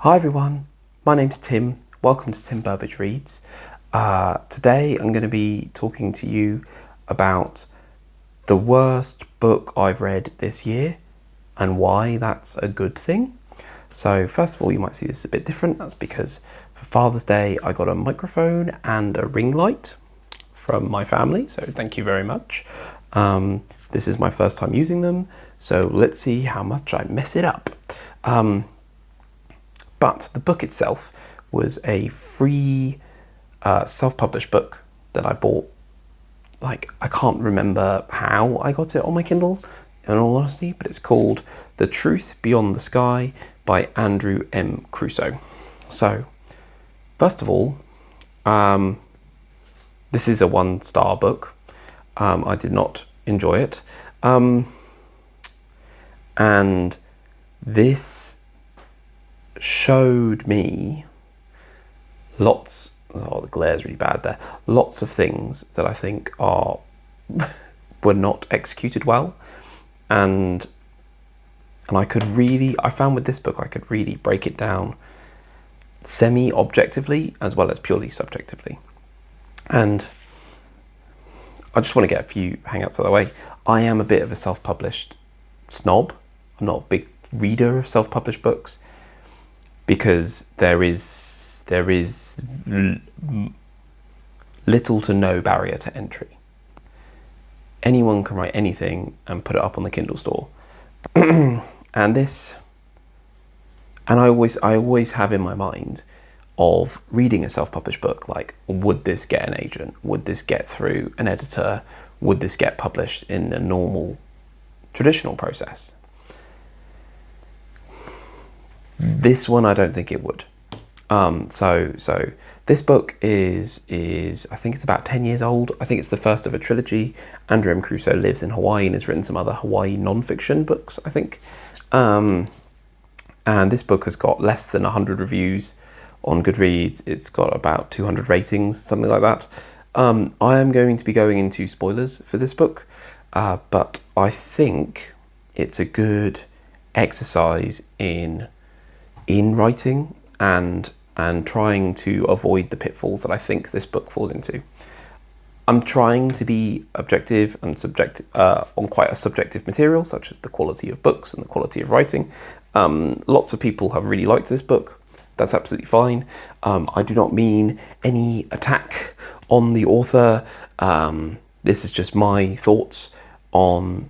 Hi everyone, my name's Tim. Welcome to Tim Burbage Reads. Today I'm going to be talking to you about the worst book I've read this year and why that's a good thing. So first of all, you might see this a bit different. That's because for Father's Day I got a microphone and a ring light from my family, so thank you very much. This is my first time using them, so let's see how much I mess it up. But the book itself was a free self-published book that I bought. I can't remember how I got it on my Kindle, in all honesty, but it's called The Truth Beyond the Sky by Andrew M. Crusoe. So, first of all, this is a 1-star book. I did not enjoy it. And this showed me the glare's really bad there, lots of things that I think were not executed well, and I found with this book I could really break it down semi-objectively as well as purely subjectively. And I just want to get a few hang-ups out of the way. I am a bit of a self-published snob. I'm not a big reader of self-published books, because there is little to no barrier to entry. Anyone can write anything and put it up on the Kindle store. and I always have in my mind of reading a self-published book, like, would this get an agent? Would this get through an editor? Would this get published in a normal, traditional process? This one, I don't think it would. So this book is I think it's about 10 years old. I think it's the first of a trilogy. Andrew M. Crusoe lives in Hawaii and has written some other Hawaii non-fiction books, I think. And this book has got less than 100 reviews on Goodreads. It's got about 200 ratings, something like that. I am going to be going into spoilers for this book, but I think it's a good exercise in writing and trying to avoid the pitfalls that I think this book falls into. I'm trying to be objective and subjective on quite a subjective material, such as the quality of books and the quality of writing. Lots of people have really liked this book. That's absolutely fine. I do not mean any attack on the author. This is just my thoughts on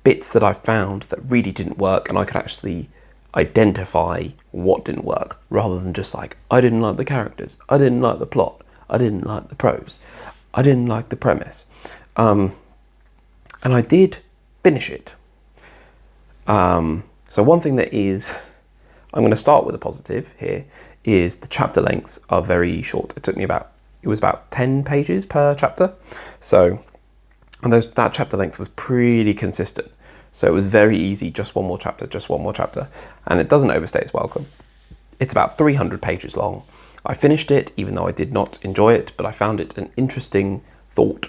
bits that I found that really didn't work, and I could actually identify what didn't work, rather than just like, I didn't like the characters, I didn't like the plot, I didn't like the prose, I didn't like the premise. And I did finish it. So one thing that is, I'm going to start with a positive here, is the chapter lengths are very short. It was about 10 pages per chapter. So, and that chapter length was pretty consistent. So it was very easy, just one more chapter, and it doesn't overstay its welcome. It's about 300 pages long. I finished it, even though I did not enjoy it, but I found it an interesting thought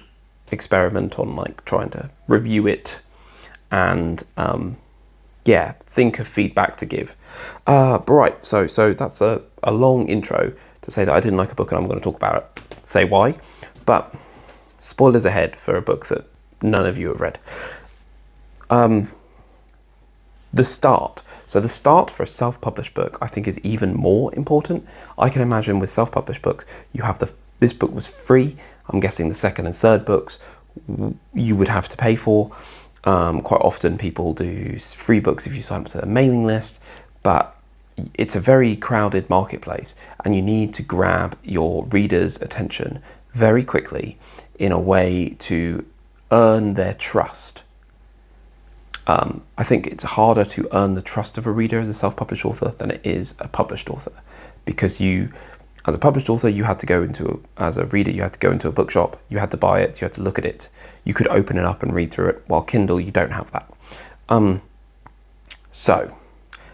experiment on trying to review it and think of feedback to give. But right, so that's a long intro to say that I didn't like a book, and I'm going to talk about it, say why. But spoilers ahead for a book that none of you have read. The start. So the start for a self-published book, I think, is even more important. I can imagine with self-published books, you have this book was free. I'm guessing the second and third books you would have to pay for. Quite often people do free books if you sign up to their mailing list, but it's a very crowded marketplace, and you need to grab your readers' attention very quickly in a way to earn their trust. I think it's harder to earn the trust of a reader as a self-published author than it is a published author, because as a published author, as a reader, you had to go into a bookshop, you had to buy it, you had to look at it, you could open it up and read through it, while Kindle, you don't have that. So,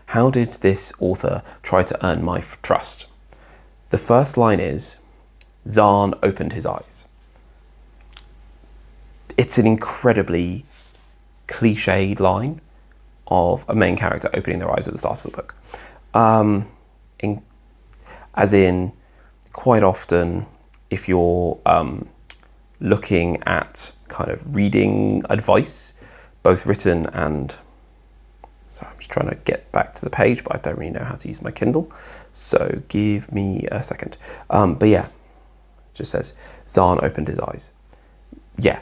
how did this author try to earn my trust? The first line is, Zan opened his eyes. It's an incredibly cliched line of a main character opening their eyes at the start of a book. As in, quite often, if you're looking at kind of reading advice, both written and... Sorry, I'm just trying to get back to the page, but I don't really know how to use my Kindle. So give me a second. But yeah, just says, Zan opened his eyes. Yeah,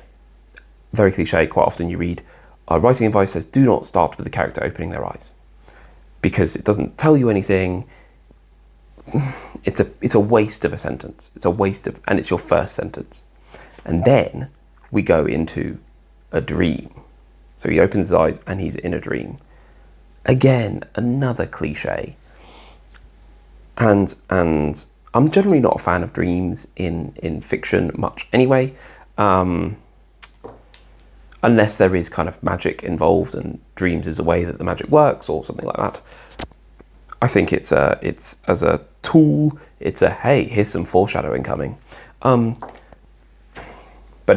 very cliche. Quite often you read, writing advice says, do not start with the character opening their eyes. Because it doesn't tell you anything. It's a waste of a sentence. And it's your first sentence. And then we go into a dream. So he opens his eyes and he's in a dream. Again, another cliche. And I'm generally not a fan of dreams in fiction much anyway, unless there is kind of magic involved and dreams is a way that the magic works or something like that. I think it's as a tool, it's a, hey, here's some foreshadowing coming. But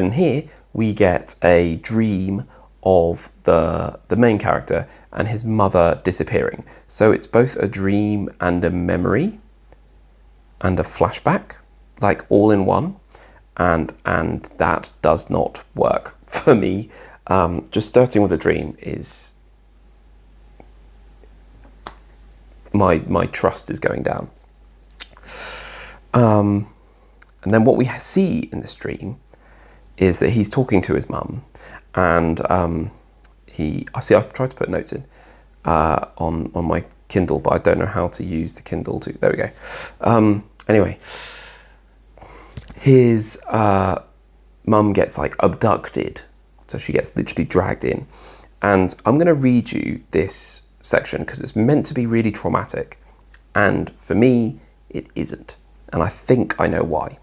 in here, we get a dream of the main character and his mother disappearing. So it's both a dream and a memory and a flashback, like all in one. And that does not work for me. Just starting with a dream is... My trust is going down. And then what we see in this dream is that he's talking to his mum, and I tried to put notes in on my Kindle, but I don't know how to use the Kindle to... There we go. Anyway, his mum gets like abducted, so she gets literally dragged in. And I'm going to read you this section because it's meant to be really traumatic, and for me it isn't, and I think I know why.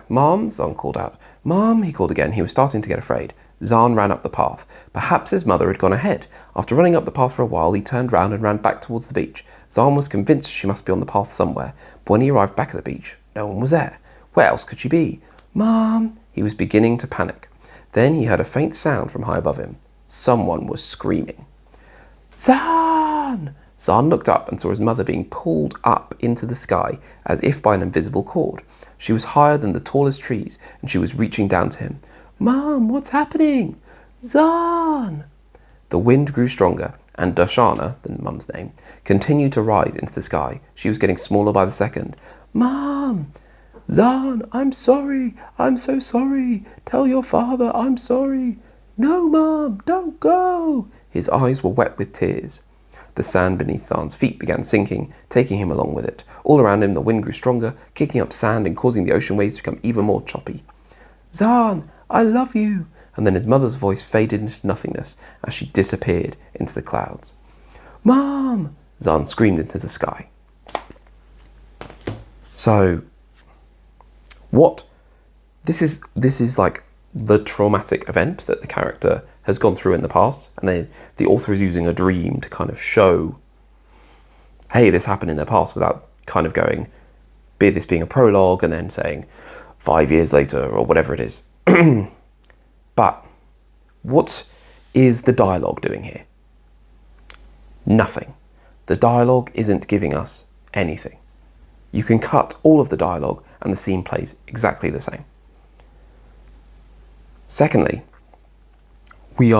Mom, Zan called out. Mom, he called again. He was starting to get afraid. Zan ran up the path. Perhaps his mother had gone ahead. After running up the path for a while, he turned round and ran back towards the beach. Zan was convinced she must be on the path somewhere, but when he arrived back at the beach, no one was there. Where else could she be? Mom! He was beginning to panic. Then he heard a faint sound from high above him. Someone was screaming. Zan! Zan looked up and saw his mother being pulled up into the sky as if by an invisible cord. She was higher than the tallest trees, and she was reaching down to him. Mom, what's happening? Zan! The wind grew stronger, and Darshana, the mum's name, continued to rise into the sky. She was getting smaller by the second. Mom! Zan, I'm sorry. I'm so sorry. Tell your father I'm sorry. No, Mom, don't go. His eyes were wet with tears. The sand beneath Zan's feet began sinking, taking him along with it. All around him, the wind grew stronger, kicking up sand and causing the ocean waves to become even more choppy. Zan, I love you. And then his mother's voice faded into nothingness as she disappeared into the clouds. Mom! Zan screamed into the sky. So, what? This is like the traumatic event that the character has gone through in the past, and the author is using a dream to kind of show, hey, this happened in the past, without kind of going, be this being a prologue and then saying 5 years later or whatever it is. But what is the dialogue doing here? Nothing. The dialogue isn't giving us anything. You can cut all of the dialogue and the scene plays exactly the same. Secondly, we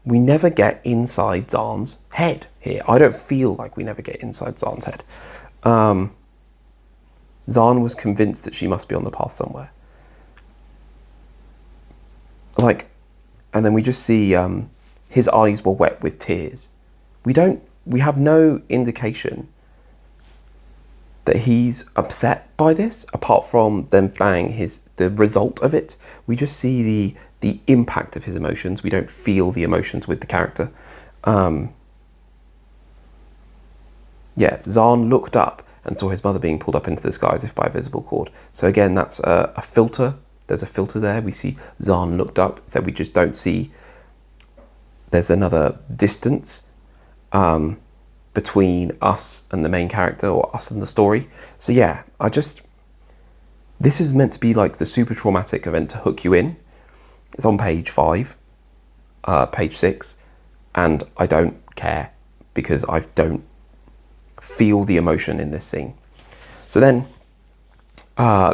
never get inside Zan's head here. I don't feel like we never get inside Zan's head. Zan was convinced that she must be on the path somewhere. And then we just see his eyes were wet with tears. We have no indication that he's upset by this, apart from them bang the result of it. We just see the impact of his emotions. We don't feel the emotions with the character. Zan looked up and saw his mother being pulled up into the sky as if by a visible cord. So again, that's a filter. There's a filter there. We see Zan looked up, so we just don't see. There's another distance between us and the main character, or us and the story. So yeah, this is meant to be like the super traumatic event to hook you in. It's on page 5, page 6. and I don't care because I don't feel the emotion in this scene. So then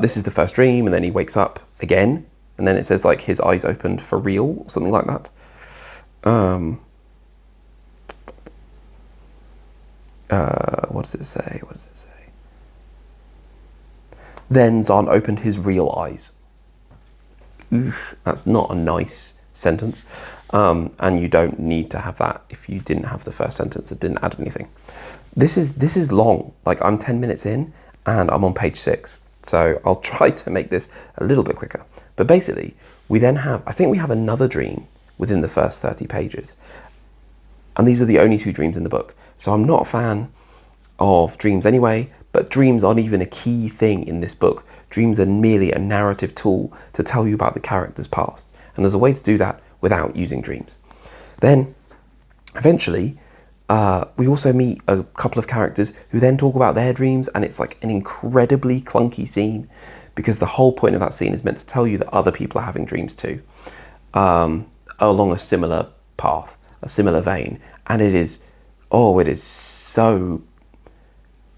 this is the first dream, and then he wakes up again, and then it says like his eyes opened for real or something like that. What does it say? Then Zan opened his real eyes. Oof, that's not a nice sentence. And you don't need to have that if you didn't have the first sentence that didn't add anything. This is long. Like, I'm 10 minutes in and I'm on page 6. So I'll try to make this a little bit quicker. But basically, we then have, I think we have another dream within the first 30 pages. And these are the only 2 dreams in the book. So I'm not a fan of dreams anyway, but dreams aren't even a key thing in this book. Dreams are merely a narrative tool to tell you about the character's past. And there's a way to do that without using dreams. Then, eventually, we also meet a couple of characters who then talk about their dreams, and it's like an incredibly clunky scene because the whole point of that scene is meant to tell you that other people are having dreams too, along a similar path, a similar vein. And it is so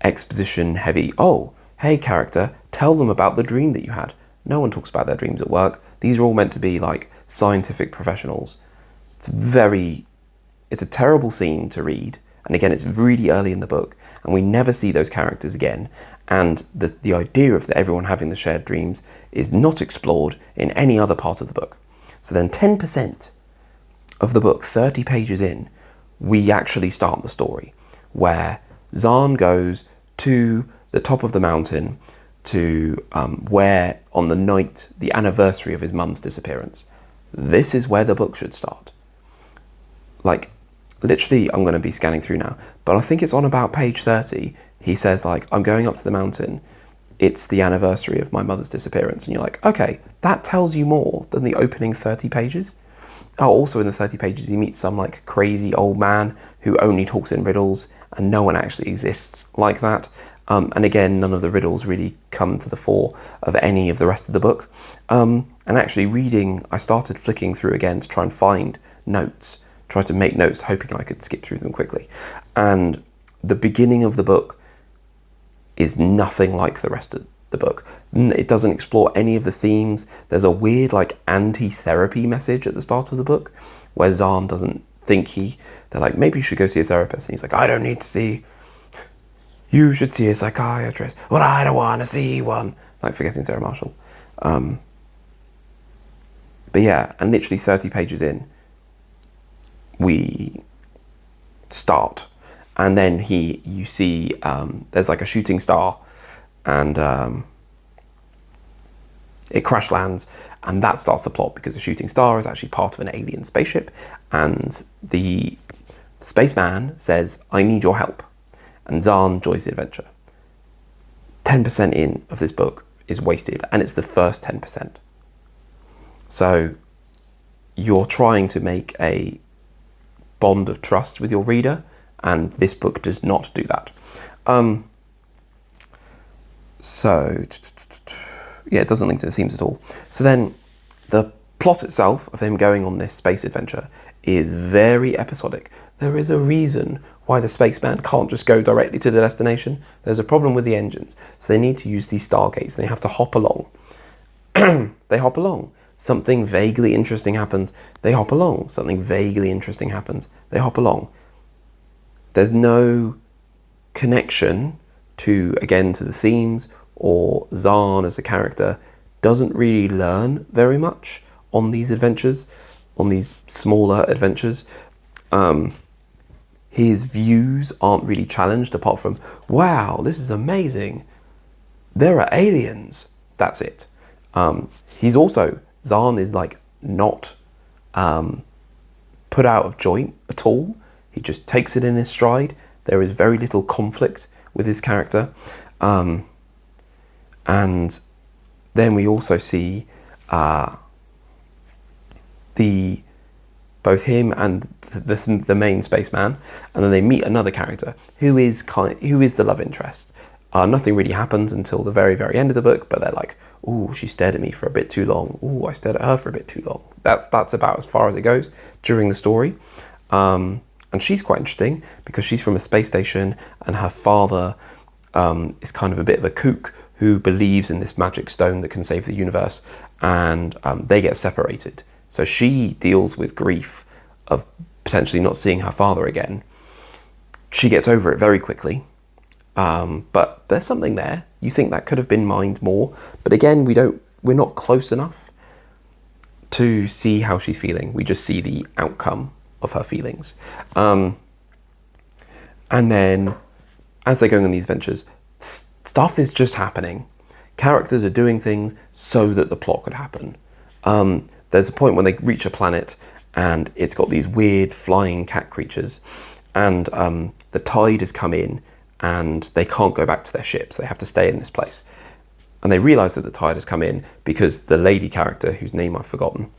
exposition heavy. Oh, hey character, tell them about the dream that you had. No one talks about their dreams at work. These are all meant to be like scientific professionals. It's a terrible scene to read. And again, it's really early in the book and we never see those characters again. And the idea of everyone having the shared dreams is not explored in any other part of the book. So then 10% of the book, 30 pages in, we actually start the story where Zan goes to the top of the mountain to where on the night, the anniversary of his mum's disappearance. This is where the book should start. Like, literally, I'm going to be scanning through now, but I think it's on about page 30. He says, like, I'm going up to the mountain. It's the anniversary of my mother's disappearance. And you're like, okay, that tells you more than the opening 30 pages. Oh, also in the 30 pages, he meets some like crazy old man who only talks in riddles, and no one actually exists like that. And again, none of the riddles really come to the fore of any of the rest of the book. And actually reading, I started flicking through again to try and find notes, try to make notes, hoping I could skip through them quickly. And the beginning of the book is nothing like the rest of the book. It doesn't explore any of the themes. There's a weird like anti-therapy message at the start of the book where Zan doesn't think they're like, maybe you should go see a therapist. And he's like, I don't need to see, you should see a psychiatrist. Well, I don't want to see one. Like forgetting Sarah Marshall. But yeah, and literally 30 pages in, we start. And then you see there's like a shooting star, and it crash lands, and that starts the plot because the shooting star is actually part of an alien spaceship, and the spaceman says, I need your help, and Zan joins the adventure. 10% in of this book is wasted, and it's the first 10%. So you're trying to make a bond of trust with your reader, and this book does not do that. So, yeah, it doesn't link to the themes at all. So then the plot itself of him going on this space adventure is very episodic. There is a reason why the spaceman can't just go directly to the destination. There's a problem with the engines. So they need to use these stargates. They have to hop along. They hop along. Something vaguely interesting happens. They hop along. Something vaguely interesting happens. They hop along. There's no connection to the themes, or Zan as a character doesn't really learn very much on these adventures, on these smaller adventures. His views aren't really challenged apart from, wow, this is amazing. There are aliens. That's it. Zan is like not put out of joint at all. He just takes it in his stride. There is very little conflict with his character. And then we also see both him and the main spaceman, and then they meet another character who is the love interest. Nothing really happens until the very, very end of the book, but they're like, ooh, she stared at me for a bit too long. Ooh, I stared at her for a bit too long. That's about as far as it goes during the story. And she's quite interesting because she's from a space station, and her father is kind of a bit of a kook who believes in this magic stone that can save the universe, and they get separated. So she deals with grief of potentially not seeing her father again. She gets over it very quickly, but there's something there. You think that could have been mined more, but again, we're not close enough to see how she's feeling. We just see the outcome of her feelings. And then as they're going on these adventures, stuff is just happening. Characters are doing things so that the plot could happen. There's a point when they reach a planet and it's got these weird flying cat creatures, and the tide has come in and they can't go back to their ships. They have to stay in this place. And they realise that the tide has come in because the lady character, whose name I've forgotten,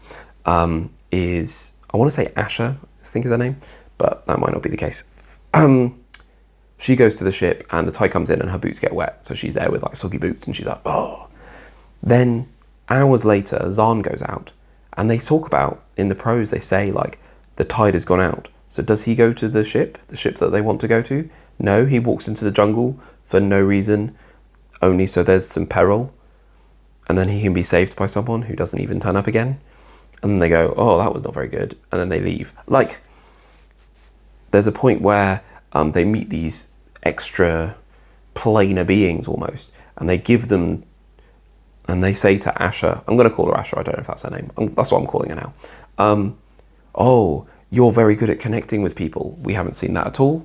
is, I want to say Asha, I think is her name, but that might not be the case. She goes to the ship and the tide comes in and her boots get wet. So she's there with like soggy boots and she's like, oh. Then hours later, Zan goes out and they talk about, in the prose, they say like, the tide has gone out. So does he go to the ship that they want to go to? No, he walks into the jungle for no reason, only so there's some peril. And then he can be saved by someone who doesn't even turn up again. And then they go, oh, that was not very good. And then they leave. Like, there's a point where they meet these extra planar beings almost, and they give them, and they say to Asha, I'm going to call her Asha, I don't know if that's her name, that's what I'm calling her now. Oh, you're very good at connecting with people. We haven't seen that at all.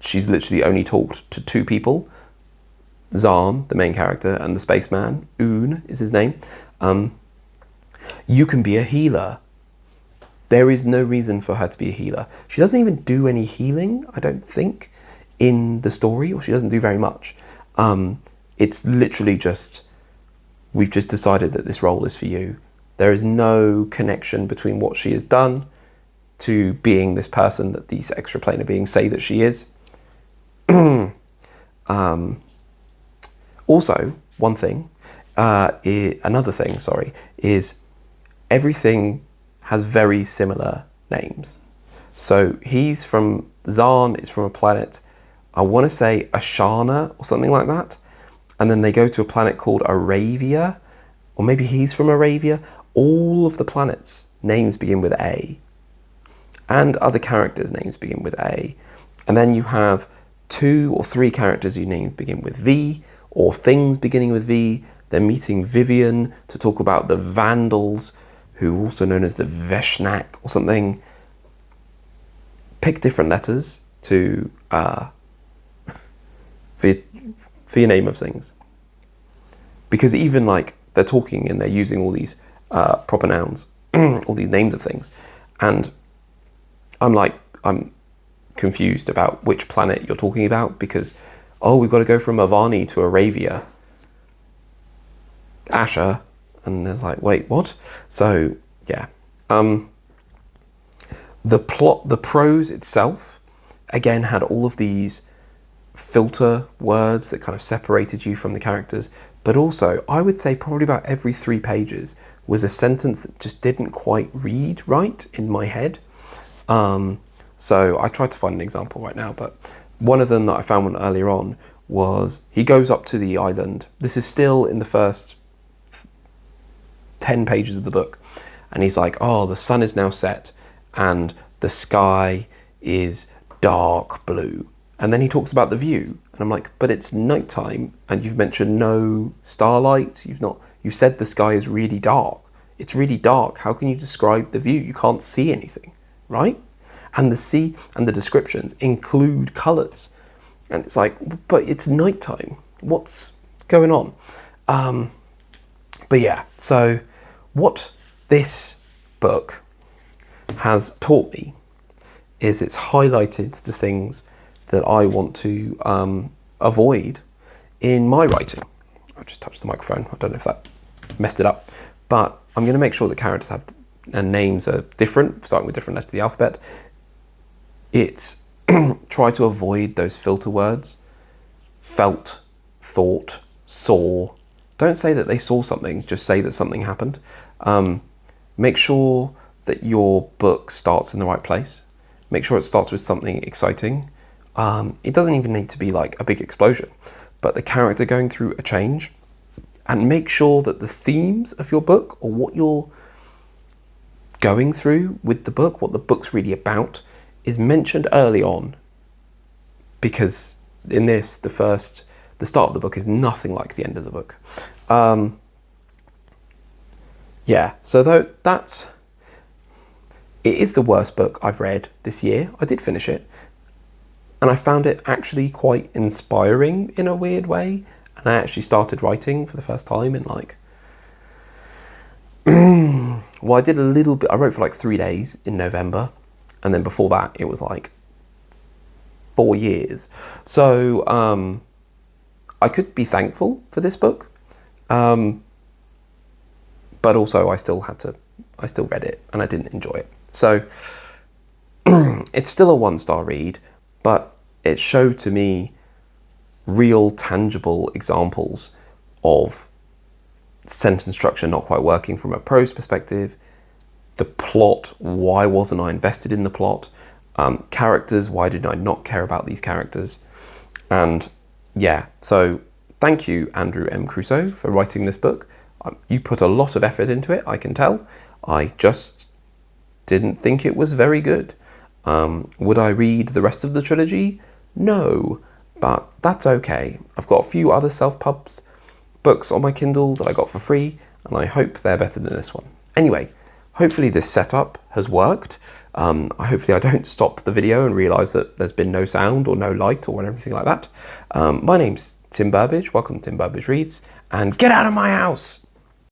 She's literally only talked to two people, Zan, the main character, and the spaceman, Un is his name. You can be a healer. There is no reason for her to be a healer. She doesn't even do any healing, I don't think, in the story, or she doesn't do very much. It's literally just, we've just decided that this role is for you. There is no connection between what she has done to being this person that these extraplanar beings say that she is. Also, another thing, is everything has very similar names. So Zan is from a planet, I want to say Ashana or something like that. And then they go to a planet called Aravia, or maybe he's from Aravia. All of the planets' names begin with A. And other characters' names begin with A. And then you have 2 or 3 characters whose names begin with V, or things beginning with V. They're meeting Vivian to talk about the Vandals, who are also known as the Veshnak or something. Pick different letters to for your name of things. Because even like they're talking and they're using all these proper nouns, all these names of things. And I'm confused about which planet you're talking about, because, oh, we've got to go from Avani to Aravia. Asha. And they're like, wait, what? So, yeah. The plot, the prose itself, again, had all of these filter words that kind of separated you from the characters. But also, I would say probably about every 3 pages was a sentence that just didn't quite read right in my head. So I tried to find an example right now, but one of them that I found one earlier on was, he goes up to the island. This is still in the first 10 pages of the book. And he's like, oh, the sun is now set and the sky is dark blue. And then he talks about the view. And I'm like, but it's nighttime and you've mentioned no starlight. You've said the sky is really dark. It's really dark. How can you describe the view? You can't see anything, right? And the sea and the descriptions include colours. And it's like, but it's nighttime. What's going on? But yeah, so what this book has taught me is it's highlighted the things that I want to avoid in my writing. I just touched the microphone. I don't know if that messed it up. But I'm going to make sure that characters have and names are different, starting with different letters of the alphabet. It's try to avoid those filter words. Felt, thought, saw. Don't say that they saw something, just say that something happened. Make sure that your book starts in the right place. make sure it starts with something exciting. It doesn't even need to be like a big explosion, but the character going through a change, and make sure that the themes of your book, or what you're going through with the book, what the book's really about, is mentioned early on. Because in this, the start of the book is nothing like the end of the book. Yeah, so it is the worst book I've read this year. I did finish it, and I found it actually quite inspiring in a weird way. And I actually started writing for the first time in like, well, I did a little bit. I wrote for like 3 days in November, and then before that, it was like 4 years. So I could be thankful for this book, but also I still read it and I didn't enjoy it. So it's still a 1-star read, but it showed to me real tangible examples of sentence structure not quite working from a prose perspective, the plot, why wasn't I invested in the plot, characters, why did I not care about these characters. And yeah, so thank you, Andrew M. Crusoe, for writing this book. You put a lot of effort into it, I can tell. I just didn't think it was very good. Would I read the rest of the trilogy? No, but that's okay. I've got a few other self-pubs books on my Kindle that I got for free, and I hope they're better than this one. Anyway, hopefully this setup has worked. Hopefully I don't stop the video and realise that there's been no sound or no light or anything like that. My name's Tim Burbage. Welcome to Tim Burbage Reads, and get out of my house!